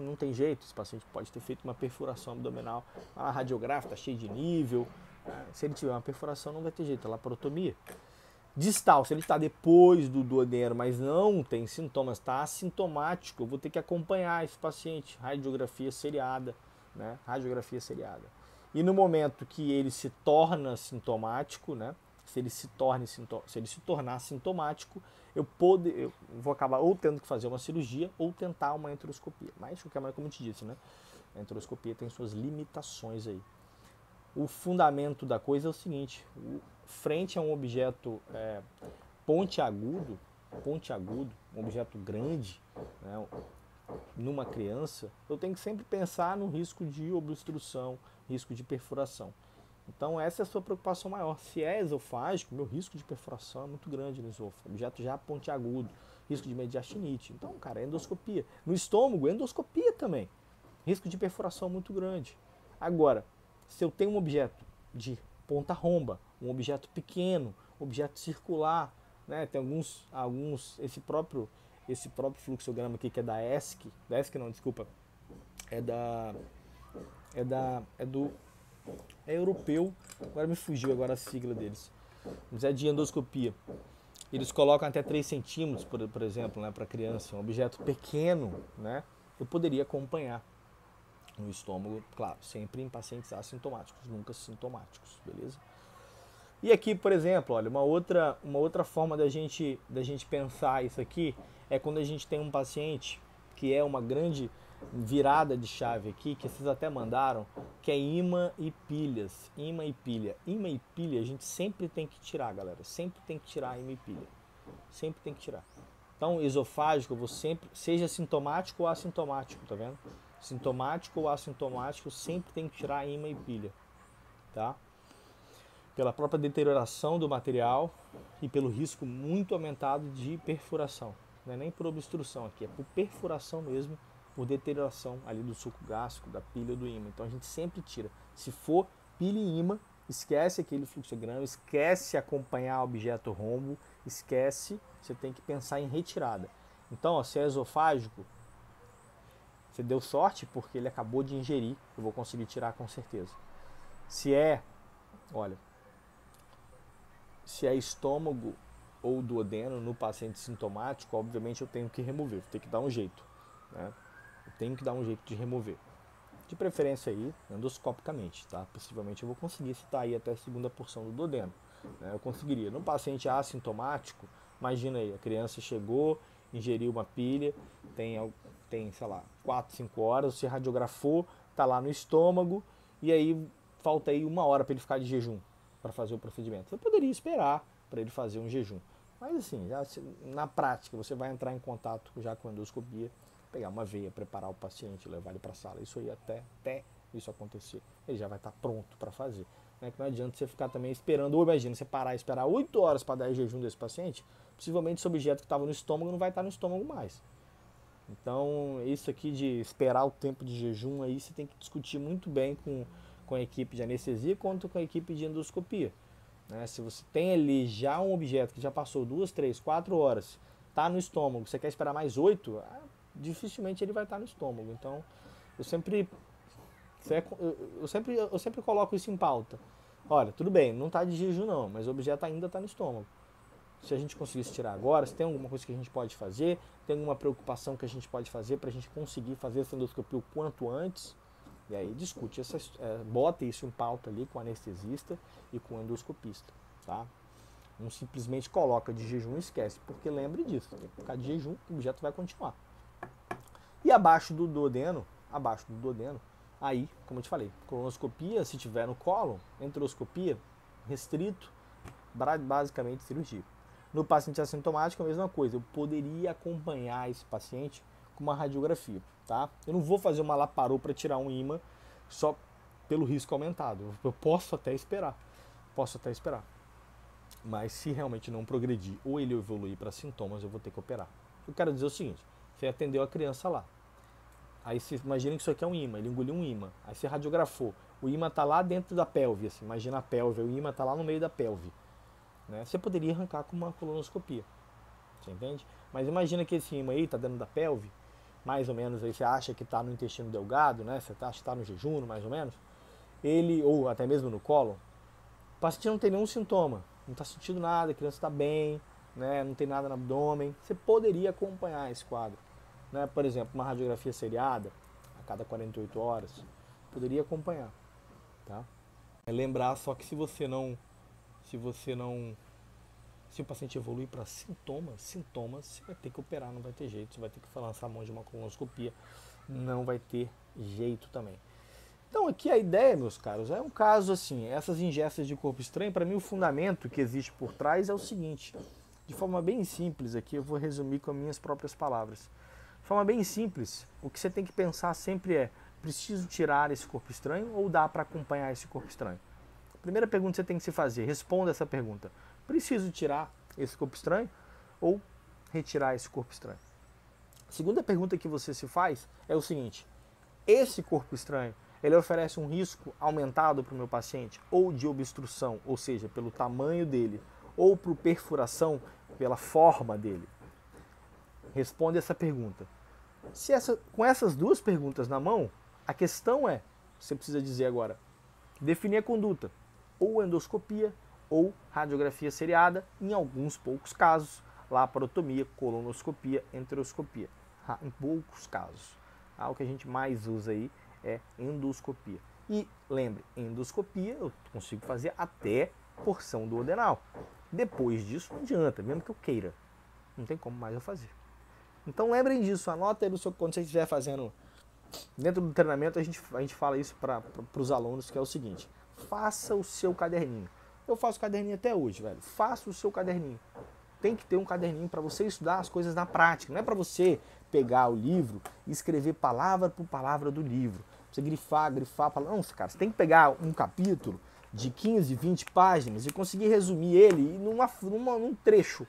não tem jeito, esse paciente pode ter feito uma perfuração abdominal, a radiográfica está cheia de nível, se ele tiver uma perfuração não vai ter jeito, é laparotomia. Distal, se ele está depois do duodeno, mas não tem sintomas, está assintomático, eu vou ter que acompanhar esse paciente, radiografia seriada, né? Radiografia seriada. E no momento que ele se torna sintomático, né? Se ele se tornar sintomático, eu vou acabar ou tendo que fazer uma cirurgia ou tentar uma enteroscopia. Mas, de qualquer maneira, como eu te disse, né? A enteroscopia tem suas limitações aí. O fundamento da coisa é o seguinte, frente a um objeto pontiagudo, um objeto grande, né, numa criança, eu tenho que sempre pensar no risco de obstrução, risco de perfuração. Então essa é a sua preocupação maior. Se é esofágico, meu risco de perfuração é muito grande no esôfago, objeto já pontiagudo, risco de mediastinite. Então, cara, endoscopia. No estômago, endoscopia também. Risco de perfuração muito grande. Agora, se eu tenho um objeto de ponta romba, um objeto pequeno, objeto circular, né? Tem alguns esse próprio fluxograma aqui que é da ESC, é europeu, agora me fugiu agora a sigla deles, mas é de endoscopia. Eles colocam até 3 centímetros, por exemplo, né, para criança, um objeto pequeno, né? Eu poderia acompanhar no estômago, claro, sempre em pacientes assintomáticos, nunca sintomáticos, beleza? E aqui, por exemplo, olha, uma outra forma da gente pensar isso aqui é quando a gente tem um paciente que é uma grande virada de chave aqui, que vocês até mandaram, que é ímã e pilhas. Ímã e pilha. Ímã e pilha a gente sempre tem que tirar, galera. Sempre tem que tirar ímã e pilha. Sempre tem que tirar. Então, esofágico, eu vou sempre, seja sintomático ou assintomático, tá vendo? Sintomático ou assintomático, sempre tem que tirar ímã e pilha, tá? Pela própria deterioração do material e pelo risco muito aumentado de perfuração. Não é nem por obstrução aqui, é por perfuração mesmo, por deterioração ali do suco gástrico, da pilha ou do ímã. Então a gente sempre tira. Se for pilha e ímã, esquece aquele fluxograma, esquece acompanhar o objeto rombo, esquece, você tem que pensar em retirada. Então, ó, se é esofágico, você deu sorte porque ele acabou de ingerir, eu vou conseguir tirar com certeza. Se é, olha, se é estômago ou duodeno no paciente sintomático, obviamente eu tenho que remover, vou ter que dar um jeito, né? Eu tenho que dar um jeito de remover. De preferência aí, endoscopicamente, tá? Possivelmente eu vou conseguir citar aí até a segunda porção do duodeno, né? Eu conseguiria. No paciente assintomático, imagina aí, a criança chegou, ingeriu uma pilha, tem sei lá, 4, 5 horas, você radiografou, tá lá no estômago, e aí falta aí 1 hora para ele ficar de jejum para fazer o procedimento. Você poderia esperar para ele fazer um jejum. Mas assim, já, na prática, você vai entrar em contato já com a endoscopia, pegar uma veia, preparar o paciente, levar ele para a sala. Isso aí até isso acontecer, ele já vai estar pronto para fazer. Né? Que não adianta você ficar também esperando, ou imagina, você parar e esperar 8 horas para dar jejum desse paciente, possivelmente esse objeto que estava no estômago não vai estar no estômago mais. Então, isso aqui de esperar o tempo de jejum aí, você tem que discutir muito bem com a equipe de anestesia quanto com a equipe de endoscopia. Né? Se você tem ali já um objeto que já passou 2, 3, 4 horas, está no estômago, você quer esperar mais 8, dificilmente ele vai estar no estômago. Então, eu sempre coloco isso em pauta. Olha, tudo bem, não está de jejum não, mas o objeto ainda está no estômago. Se a gente conseguisse tirar agora, se tem alguma coisa que a gente pode fazer, tem alguma preocupação que a gente pode fazer para a gente conseguir fazer essa endoscopia o quanto antes, e aí discute, bota isso em pauta ali com o anestesista e com o endoscopista, tá? Não simplesmente coloca de jejum e esquece, porque lembre disso, tem que ficar de jejum, o objeto vai continuar. E abaixo do duodeno, aí, como eu te falei, colonoscopia, se tiver no cólon, enteroscopia, restrito, basicamente cirurgia. No paciente assintomático, a mesma coisa, eu poderia acompanhar esse paciente com uma radiografia, tá? Eu não vou fazer uma laparô para tirar um ímã só pelo risco aumentado, eu posso até esperar, mas se realmente não progredir ou ele evoluir para sintomas, eu vou ter que operar. Eu quero dizer o seguinte, você atendeu a criança lá, aí você imagina que isso aqui é um ímã, ele engoliu um ímã, aí você radiografou, o ímã está lá dentro da pelve, assim, imagina a pelve, o ímã está lá no meio da pelve. Né? Você poderia arrancar com uma colonoscopia, você entende? Mas imagina que esse ímã aí está dentro da pelve, mais ou menos aí você acha que está no intestino delgado, né? Você acha que está no jejum, mais ou menos, ele, ou até mesmo no cólon, o paciente não tem nenhum sintoma, não está sentindo nada, a criança está bem, né? Não tem nada no abdômen, você poderia acompanhar esse quadro, né? Por exemplo, uma radiografia seriada, a cada 48 horas, poderia acompanhar, tá? É lembrar só que se o paciente evoluir para sintomas, você vai ter que operar, não vai ter jeito, você vai ter que lançar a mão de uma colonoscopia, não vai ter jeito também. Então aqui a ideia, meus caros, é um caso assim, essas ingestas de corpo estranho, para mim o fundamento que existe por trás é o seguinte, de forma bem simples aqui, eu vou resumir com as minhas próprias palavras. De forma bem simples, o que você tem que pensar sempre é, preciso tirar esse corpo estranho ou dá para acompanhar esse corpo estranho? Primeira pergunta que você tem que se fazer, responda essa pergunta. Preciso tirar esse corpo estranho ou retirar esse corpo estranho? A segunda pergunta que você se faz é o seguinte, esse corpo estranho, ele oferece um risco aumentado para o meu paciente ou de obstrução, ou seja, pelo tamanho dele, ou por perfuração, pela forma dele? Responde essa pergunta. Com essas duas perguntas na mão, a questão é, você precisa dizer agora, definir a conduta, ou endoscopia, ou radiografia seriada, em alguns poucos casos, laparotomia, colonoscopia, enteroscopia. Em poucos casos. O que a gente mais usa aí é endoscopia. E lembre, endoscopia eu consigo fazer até porção duodenal. Depois disso não adianta, mesmo que eu queira. Não tem como mais eu fazer. Então lembrem disso, anota aí quando você estiver fazendo Dentro do treinamento a gente fala isso para os alunos, que é o seguinte: faça o seu caderninho. Eu faço caderninho até hoje, velho. Faça o seu caderninho. Tem que ter um caderninho para você estudar as coisas na prática. Não é para você pegar o livro e escrever palavra por palavra do livro. Você grifar, não, cara, você tem que pegar um capítulo de 15, 20 páginas e conseguir resumir ele num trecho.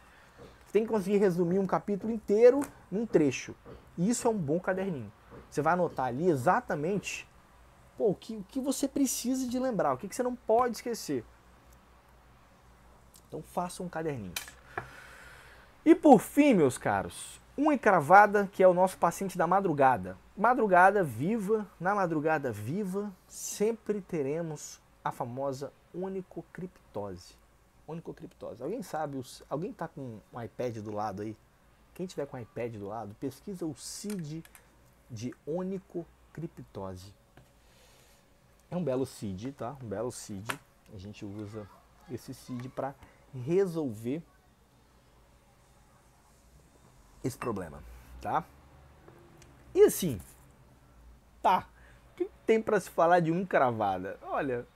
Você tem que conseguir resumir um capítulo inteiro num trecho. E isso é um bom caderninho. Você vai anotar ali exatamente o que você precisa de lembrar, o que você não pode esquecer. Então faça um caderninho. E por fim, meus caros, unha encravada, que é o nosso paciente da madrugada. Madrugada viva, na madrugada viva, sempre teremos a famosa onicocriptose. Onicocriptose. Alguém sabe, alguém tá com um iPad do lado aí? Quem tiver com o iPad do lado, pesquisa o CID de onicocriptose. É um belo CID, tá? Um belo CID. A gente usa esse CID para resolver esse problema, tá? E assim, tá, o que tem para se falar de unha encravada? Olha,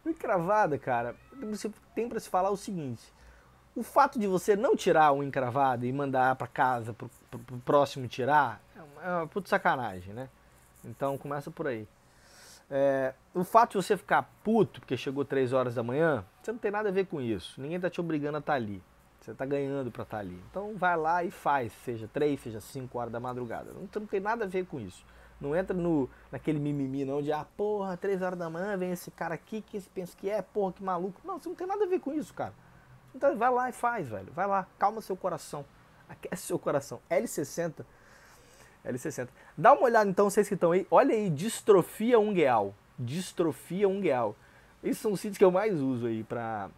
unha encravada, cara, tem para se falar o seguinte: o fato de você não tirar a unha encravada e mandar para casa pro próximo tirar é uma puta sacanagem, né? Então começa por aí. O fato de você ficar puto porque chegou 3 horas da manhã, você não tem nada a ver com isso. Ninguém tá te obrigando a estar ali. Você tá ganhando para estar ali. Então vai lá e faz, seja 3, seja 5 horas da madrugada. Não tem nada a ver com isso. Não entra naquele mimimi não de, porra, 3 horas da manhã vem esse cara aqui que você pensa que porra, que maluco. Não, você não tem nada a ver com isso, cara. Então vai lá e faz, velho. Vai lá, calma seu coração. Aquece seu coração. L60. Dá uma olhada então, vocês que estão aí. Olha aí, distrofia ungueal. Distrofia ungueal. Esses são os sítios que eu mais uso aí pra...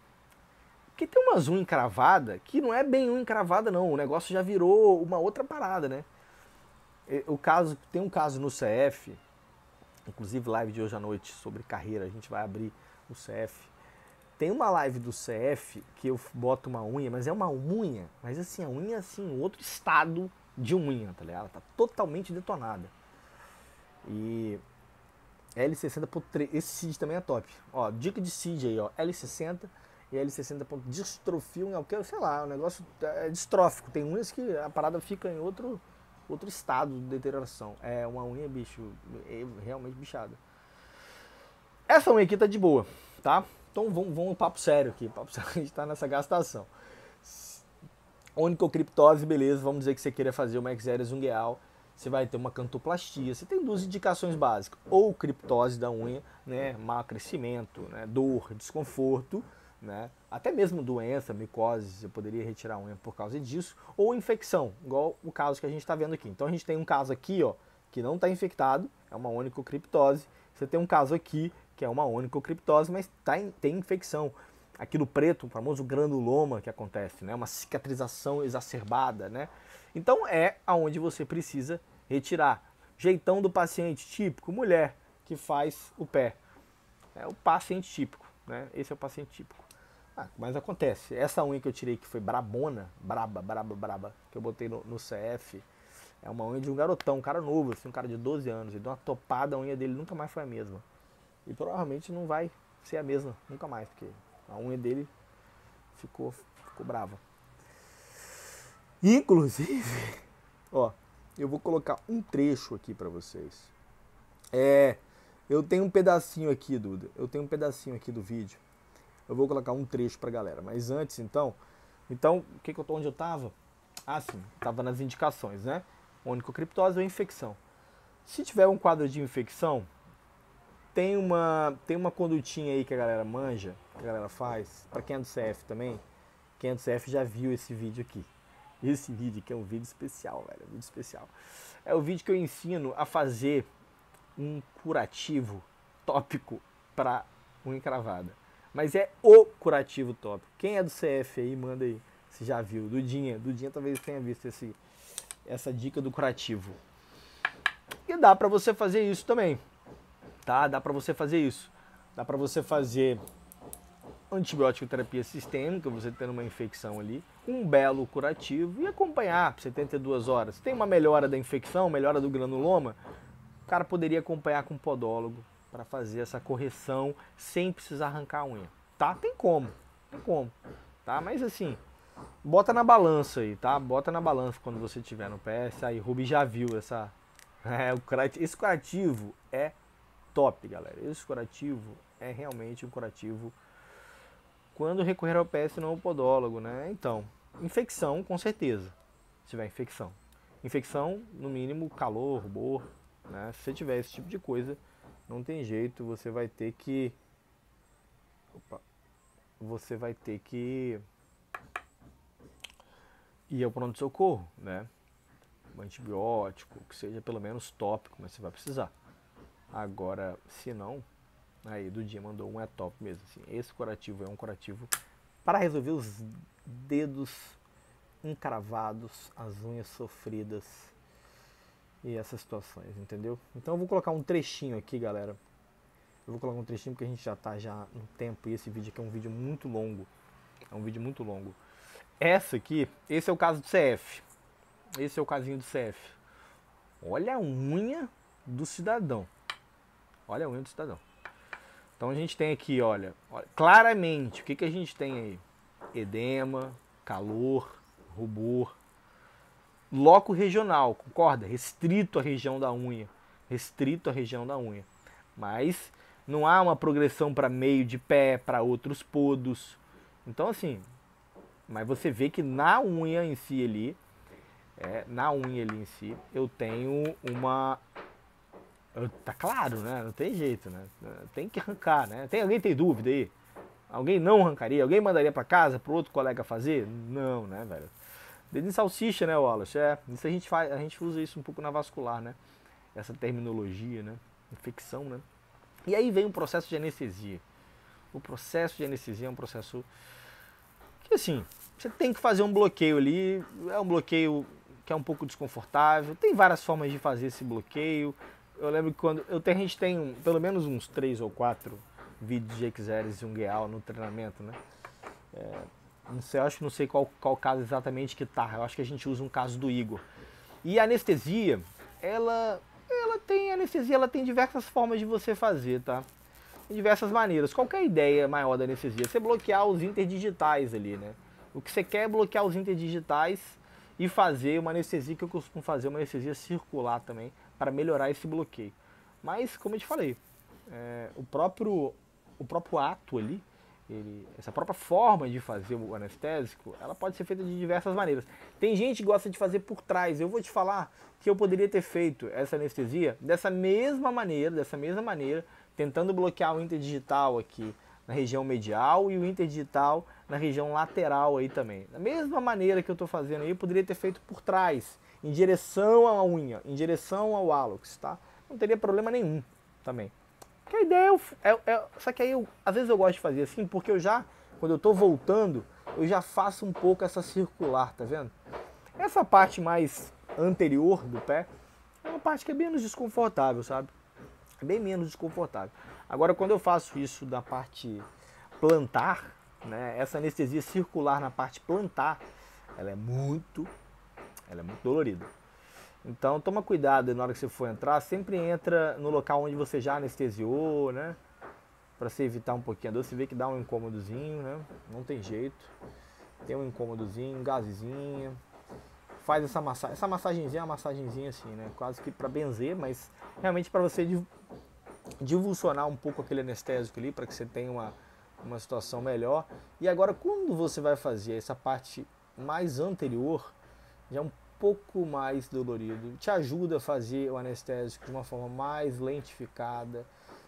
Porque tem umas unhas encravadas que não é bem unha encravada não. O negócio já virou uma outra parada, né? Tem um caso no CF, inclusive live de hoje à noite sobre carreira, a gente vai abrir o CF. Tem uma live do CF que eu boto uma unha, mas é uma unha, mas assim, a unha assim, outro estado de unha, tá ligado? Ela tá totalmente detonada. E L60.3, esse CID também é top. Ó, dica de CID aí, ó, L60 e L60. Distrofia unha, sei lá, o negócio é distrófico. Tem unhas que a parada fica em outro estado de deterioração. É uma unha, bicho, realmente bichada. Essa unha aqui tá de boa, tá? Então vamos papo sério aqui. Papo sério, a gente tá nessa gastação. Onicocriptose, beleza, vamos dizer que você queira fazer uma exéreas ungueal. Você vai ter uma cantoplastia. Você tem 2 indicações básicas. Ou criptose da unha, né, mau crescimento, né, dor, desconforto, né, até mesmo doença, micose, você poderia retirar a unha por causa disso, ou infecção, igual o caso que a gente está vendo aqui. Então a gente tem um caso aqui, ó, que não está infectado, é uma onicocriptose. Você tem um caso aqui que é uma onicocriptose, mas tem infecção. Aqui no preto, o famoso granuloma que acontece, né, uma cicatrização exacerbada, né. Então é aonde você precisa retirar. Jeitão do paciente típico, mulher que faz o pé. É o paciente típico, né? Esse é o paciente típico. Mas acontece, essa unha que eu tirei que foi brabona, braba, que eu botei no CF, é uma unha de um garotão, um cara novo, assim, um cara de 12 anos. Ele deu uma topada, a unha dele nunca mais foi a mesma. E provavelmente não vai ser a mesma, nunca mais, porque a unha dele ficou brava. Inclusive, ó, eu vou colocar um trecho aqui pra vocês. Eu tenho um pedacinho aqui, Duda, do vídeo. Eu vou colocar um trecho pra galera, mas antes, então, onde eu tava? Sim, tava nas indicações, né? Onicocriptose ou infecção. Se tiver um quadro de infecção, tem uma condutinha aí que a galera manja, que a galera faz, pra quem é do CF também, quem é do CF já viu esse vídeo aqui. Esse vídeo aqui é um vídeo especial, velho, um vídeo especial. É o vídeo que eu ensino a fazer um curativo tópico pra unha encravada. Mas é o curativo tópico. Quem é do CF aí, manda aí. Você já viu. Dudinha talvez tenha visto essa dica do curativo. E dá pra você fazer isso também. Tá? Dá pra você fazer isso. Dá pra você fazer antibiótico terapia sistêmica, você tendo uma infecção ali, um belo curativo e acompanhar por 72 horas. Tem uma melhora da infecção, melhora do granuloma, cara poderia acompanhar com um podólogo para fazer essa correção sem precisar arrancar a unha, tá? Tem como, tá? Mas assim, bota na balança aí, tá? Bota na balança quando você estiver no PS. Aí, Ruby já viu essa... esse curativo é top, galera. Esse curativo é realmente um curativo quando recorrer ao PS não ao podólogo, né? Então, infecção, com certeza. Se tiver infecção. Infecção, no mínimo, calor, rubor, né? Se você tiver esse tipo de coisa, não tem jeito, você vai ter que... Você vai ter que ir ao pronto-socorro, né? Um antibiótico, que seja pelo menos tópico, mas você vai precisar. Agora, se não, aí do dia mandou um é top mesmo. Assim. Esse curativo é um curativo para resolver os dedos encravados, as unhas sofridas e essas situações, entendeu? Então eu vou colocar um trechinho aqui, galera. Eu vou colocar um trechinho porque a gente já tá no tempo e esse vídeo aqui é um vídeo muito longo. É um vídeo muito longo. Essa aqui, esse é o caso do CF. Esse é o casinho do CF. Olha a unha do cidadão. Olha a unha do cidadão. Então a gente tem aqui, olha claramente, o que a gente tem aí? Edema, calor, rubor. Loco regional, concorda? Restrito à região da unha. Restrito à região da unha. Mas não há uma progressão para meio de pé, para outros podos. Então assim, mas você vê que na unha em si ali, eu tenho uma... Tá claro, né? Não tem jeito, né? Tem que arrancar, né? Alguém tem dúvida aí? Alguém não arrancaria? Alguém mandaria para casa para outro colega fazer? Não, né, velho? Dedo em salsicha, né, Wallace? Isso a gente faz, a gente usa isso um pouco na vascular, né? Essa terminologia, né? Infecção, né? E aí vem o processo de anestesia. O processo de anestesia é um processo que, assim, você tem que fazer um bloqueio ali. É um bloqueio que é um pouco desconfortável. Tem várias formas de fazer esse bloqueio. Eu lembro que quando a gente tem pelo menos uns 3 ou 4 vídeos de Exeres e um Geal no treinamento, né? Não sei qual caso exatamente que tá. Eu acho que a gente usa um caso do Igor. E a anestesia, ela tem diversas formas de você fazer, tá? Tem diversas maneiras. Qual que é a ideia maior da anestesia? Você bloquear os interdigitais ali, né? O que você quer é bloquear os interdigitais e fazer uma anestesia que eu costumo fazer, uma anestesia circular também, para melhorar esse bloqueio. Mas, como eu te falei, o próprio ato ali, essa própria forma de fazer o anestésico, ela pode ser feita de diversas maneiras. Tem gente que gosta de fazer por trás. Eu vou te falar que eu poderia ter feito essa anestesia dessa mesma maneira, tentando bloquear o interdigital aqui na região medial e o interdigital na região lateral aí também. Da mesma maneira que eu estou fazendo aí, eu poderia ter feito por trás, em direção à unha, em direção ao hálux, tá? Não teria problema nenhum também. Porque a ideia só que aí às vezes eu gosto de fazer assim, porque quando eu estou voltando, eu já faço um pouco essa circular, tá vendo? Essa parte mais anterior do pé é uma parte que é menos desconfortável, sabe? É bem menos desconfortável. Agora, quando eu faço isso da parte plantar, né, essa anestesia circular na parte plantar, ela é muito dolorida. Então toma cuidado na hora que você for entrar, sempre entra no local onde você já anestesiou, né? Pra você evitar um pouquinho a dor. Você vê que dá um incômodozinho, né? Não tem jeito. Tem um incômodozinho, um gasezinho. Faz essa massagem. Essa massagenzinha é uma massagenzinha assim, né? Quase que pra benzer, mas realmente pra você divulsionar um pouco aquele anestésico ali, para que você tenha uma situação melhor. E agora, quando você vai fazer essa parte mais anterior, já é um pouco mais dolorido, te ajuda a fazer o anestésico de uma forma mais lentificada,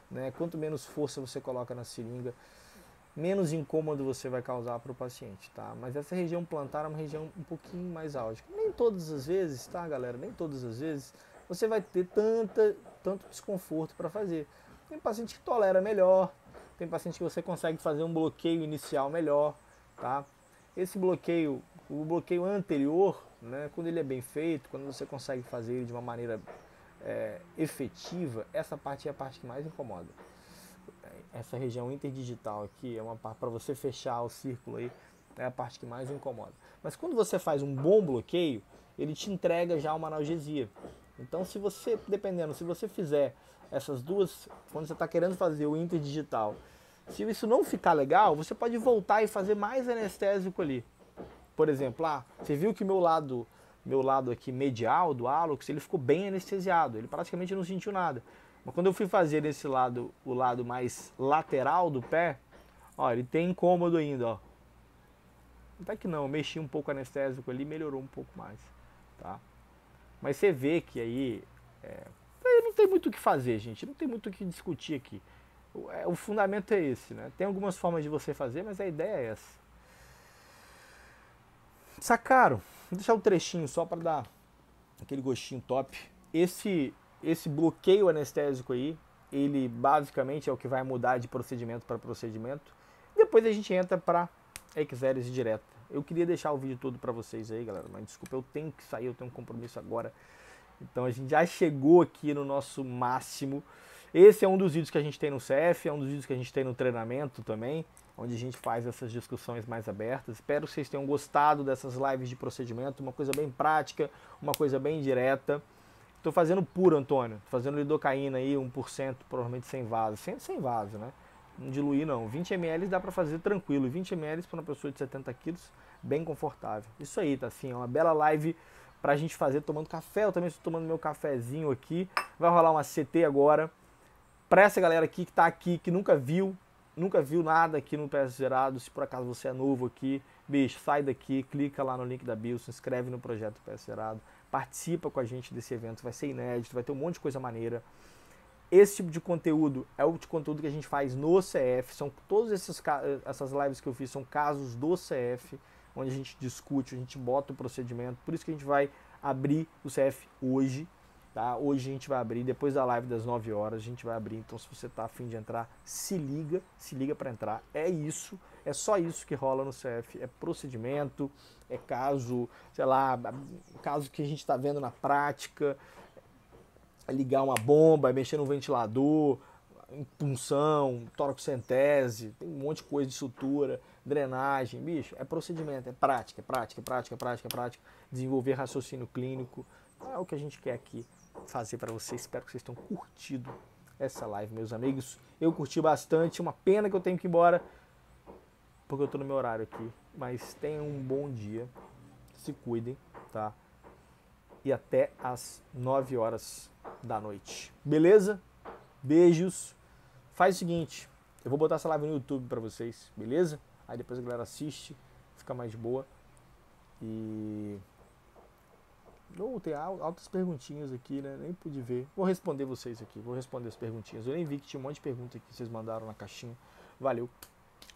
né? Quanto menos força você coloca na seringa, menos incômodo você vai causar para o paciente, tá? Mas essa região plantar é uma região um pouquinho mais álgica. Nem todas as vezes, tá, galera? Nem todas as vezes você vai ter tanto desconforto para fazer. Tem paciente que tolera melhor, tem paciente que você consegue fazer um bloqueio inicial melhor, tá? Esse bloqueio, o bloqueio anterior, né, quando ele é bem feito, quando você consegue fazer ele de uma maneira efetiva, essa parte é a parte que mais incomoda. Essa região interdigital aqui é uma parte para você fechar o círculo aí, é a parte que mais incomoda. Mas quando você faz um bom bloqueio, ele te entrega já uma analgesia. Então, se você, dependendo, se você fizer essas duas, quando você está querendo fazer o interdigital, se isso não ficar legal, você pode voltar e fazer mais anestésico ali. Por exemplo, você viu que meu lado aqui medial do hálux, ele ficou bem anestesiado, ele praticamente não sentiu nada. Mas quando eu fui fazer desse lado, o lado mais lateral do pé, ó, ele tem incômodo ainda, ó. Até que não, eu mexi um pouco anestésico ali, melhorou um pouco mais, tá? Mas você vê que aí não tem muito o que fazer, gente, não tem muito o que discutir aqui. O fundamento é esse, né? Tem algumas formas de você fazer, mas a ideia é essa. Sacaram? Vou deixar um trechinho só para dar aquele gostinho top. Esse bloqueio anestésico aí, ele basicamente é o que vai mudar de procedimento para procedimento. Depois a gente entra para exérese direta. Eu queria deixar o vídeo todo para vocês aí, galera, mas desculpa, eu tenho que sair, eu tenho um compromisso agora. Então a gente já chegou aqui no nosso máximo. Esse é um dos vídeos que a gente tem no CF, é um dos vídeos que a gente tem no treinamento também, onde a gente faz essas discussões mais abertas. Espero que vocês tenham gostado dessas lives de procedimento, uma coisa bem prática, uma coisa bem direta. Estou fazendo puro, Antônio, tô fazendo lidocaína aí, 1%, provavelmente sem vaso, sem vaso, né? Não diluir não, 20 ml dá para fazer tranquilo, 20 ml para uma pessoa de 70 quilos, bem confortável. Isso aí, tá assim, é uma bela live pra gente fazer tomando café, eu também estou tomando meu cafezinho aqui, vai rolar uma CT agora, pra essa galera aqui que tá aqui, que nunca viu nada aqui no PS Zerado, se por acaso você é novo aqui, bicho, sai daqui, clica lá no link da bio, se inscreve no projeto PS Zerado, participa com a gente desse evento, vai ser inédito, vai ter um monte de coisa maneira. Esse tipo de conteúdo é o tipo de conteúdo que a gente faz no CF, são todas essas lives que eu fiz são casos do CF, onde a gente discute, a gente bota o procedimento, por isso que a gente vai abrir o CF hoje, tá? Hoje a gente vai abrir, depois da live das 9 horas a gente vai abrir, então se você tá a fim de entrar, se liga para entrar, é isso, é só isso que rola no CF, é procedimento, é caso, sei lá, caso que a gente tá vendo na prática, ligar uma bomba, mexer no ventilador, punção, toracocentese, tem um monte de coisa de sutura, drenagem, bicho, é procedimento, é prática, desenvolver raciocínio clínico, é o que a gente quer aqui fazer para vocês. Espero que vocês tenham curtido essa live, meus amigos. Eu curti bastante, uma pena que eu tenho que ir embora, porque eu tô no meu horário aqui, mas tenham um bom dia, se cuidem, tá? E até às 9 horas da noite. Beleza? Beijos. Faz o seguinte, eu vou botar essa live no YouTube pra vocês, beleza? Aí depois a galera assiste, fica mais de boa. E... tem altas perguntinhas aqui, né? Nem pude ver. Vou responder vocês aqui, vou responder as perguntinhas. Eu nem vi que tinha um monte de perguntas aqui que vocês mandaram na caixinha. Valeu.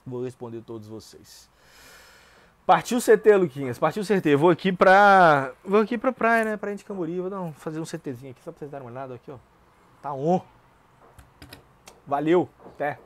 Vou responder todos vocês. Partiu o CT, Luquinhas, partiu o CT. Vou aqui pra praia, né? Praia de Cambori. Vou fazer um CTzinho aqui, só pra vocês darem uma olhada aqui, ó. Tá on. Valeu, até.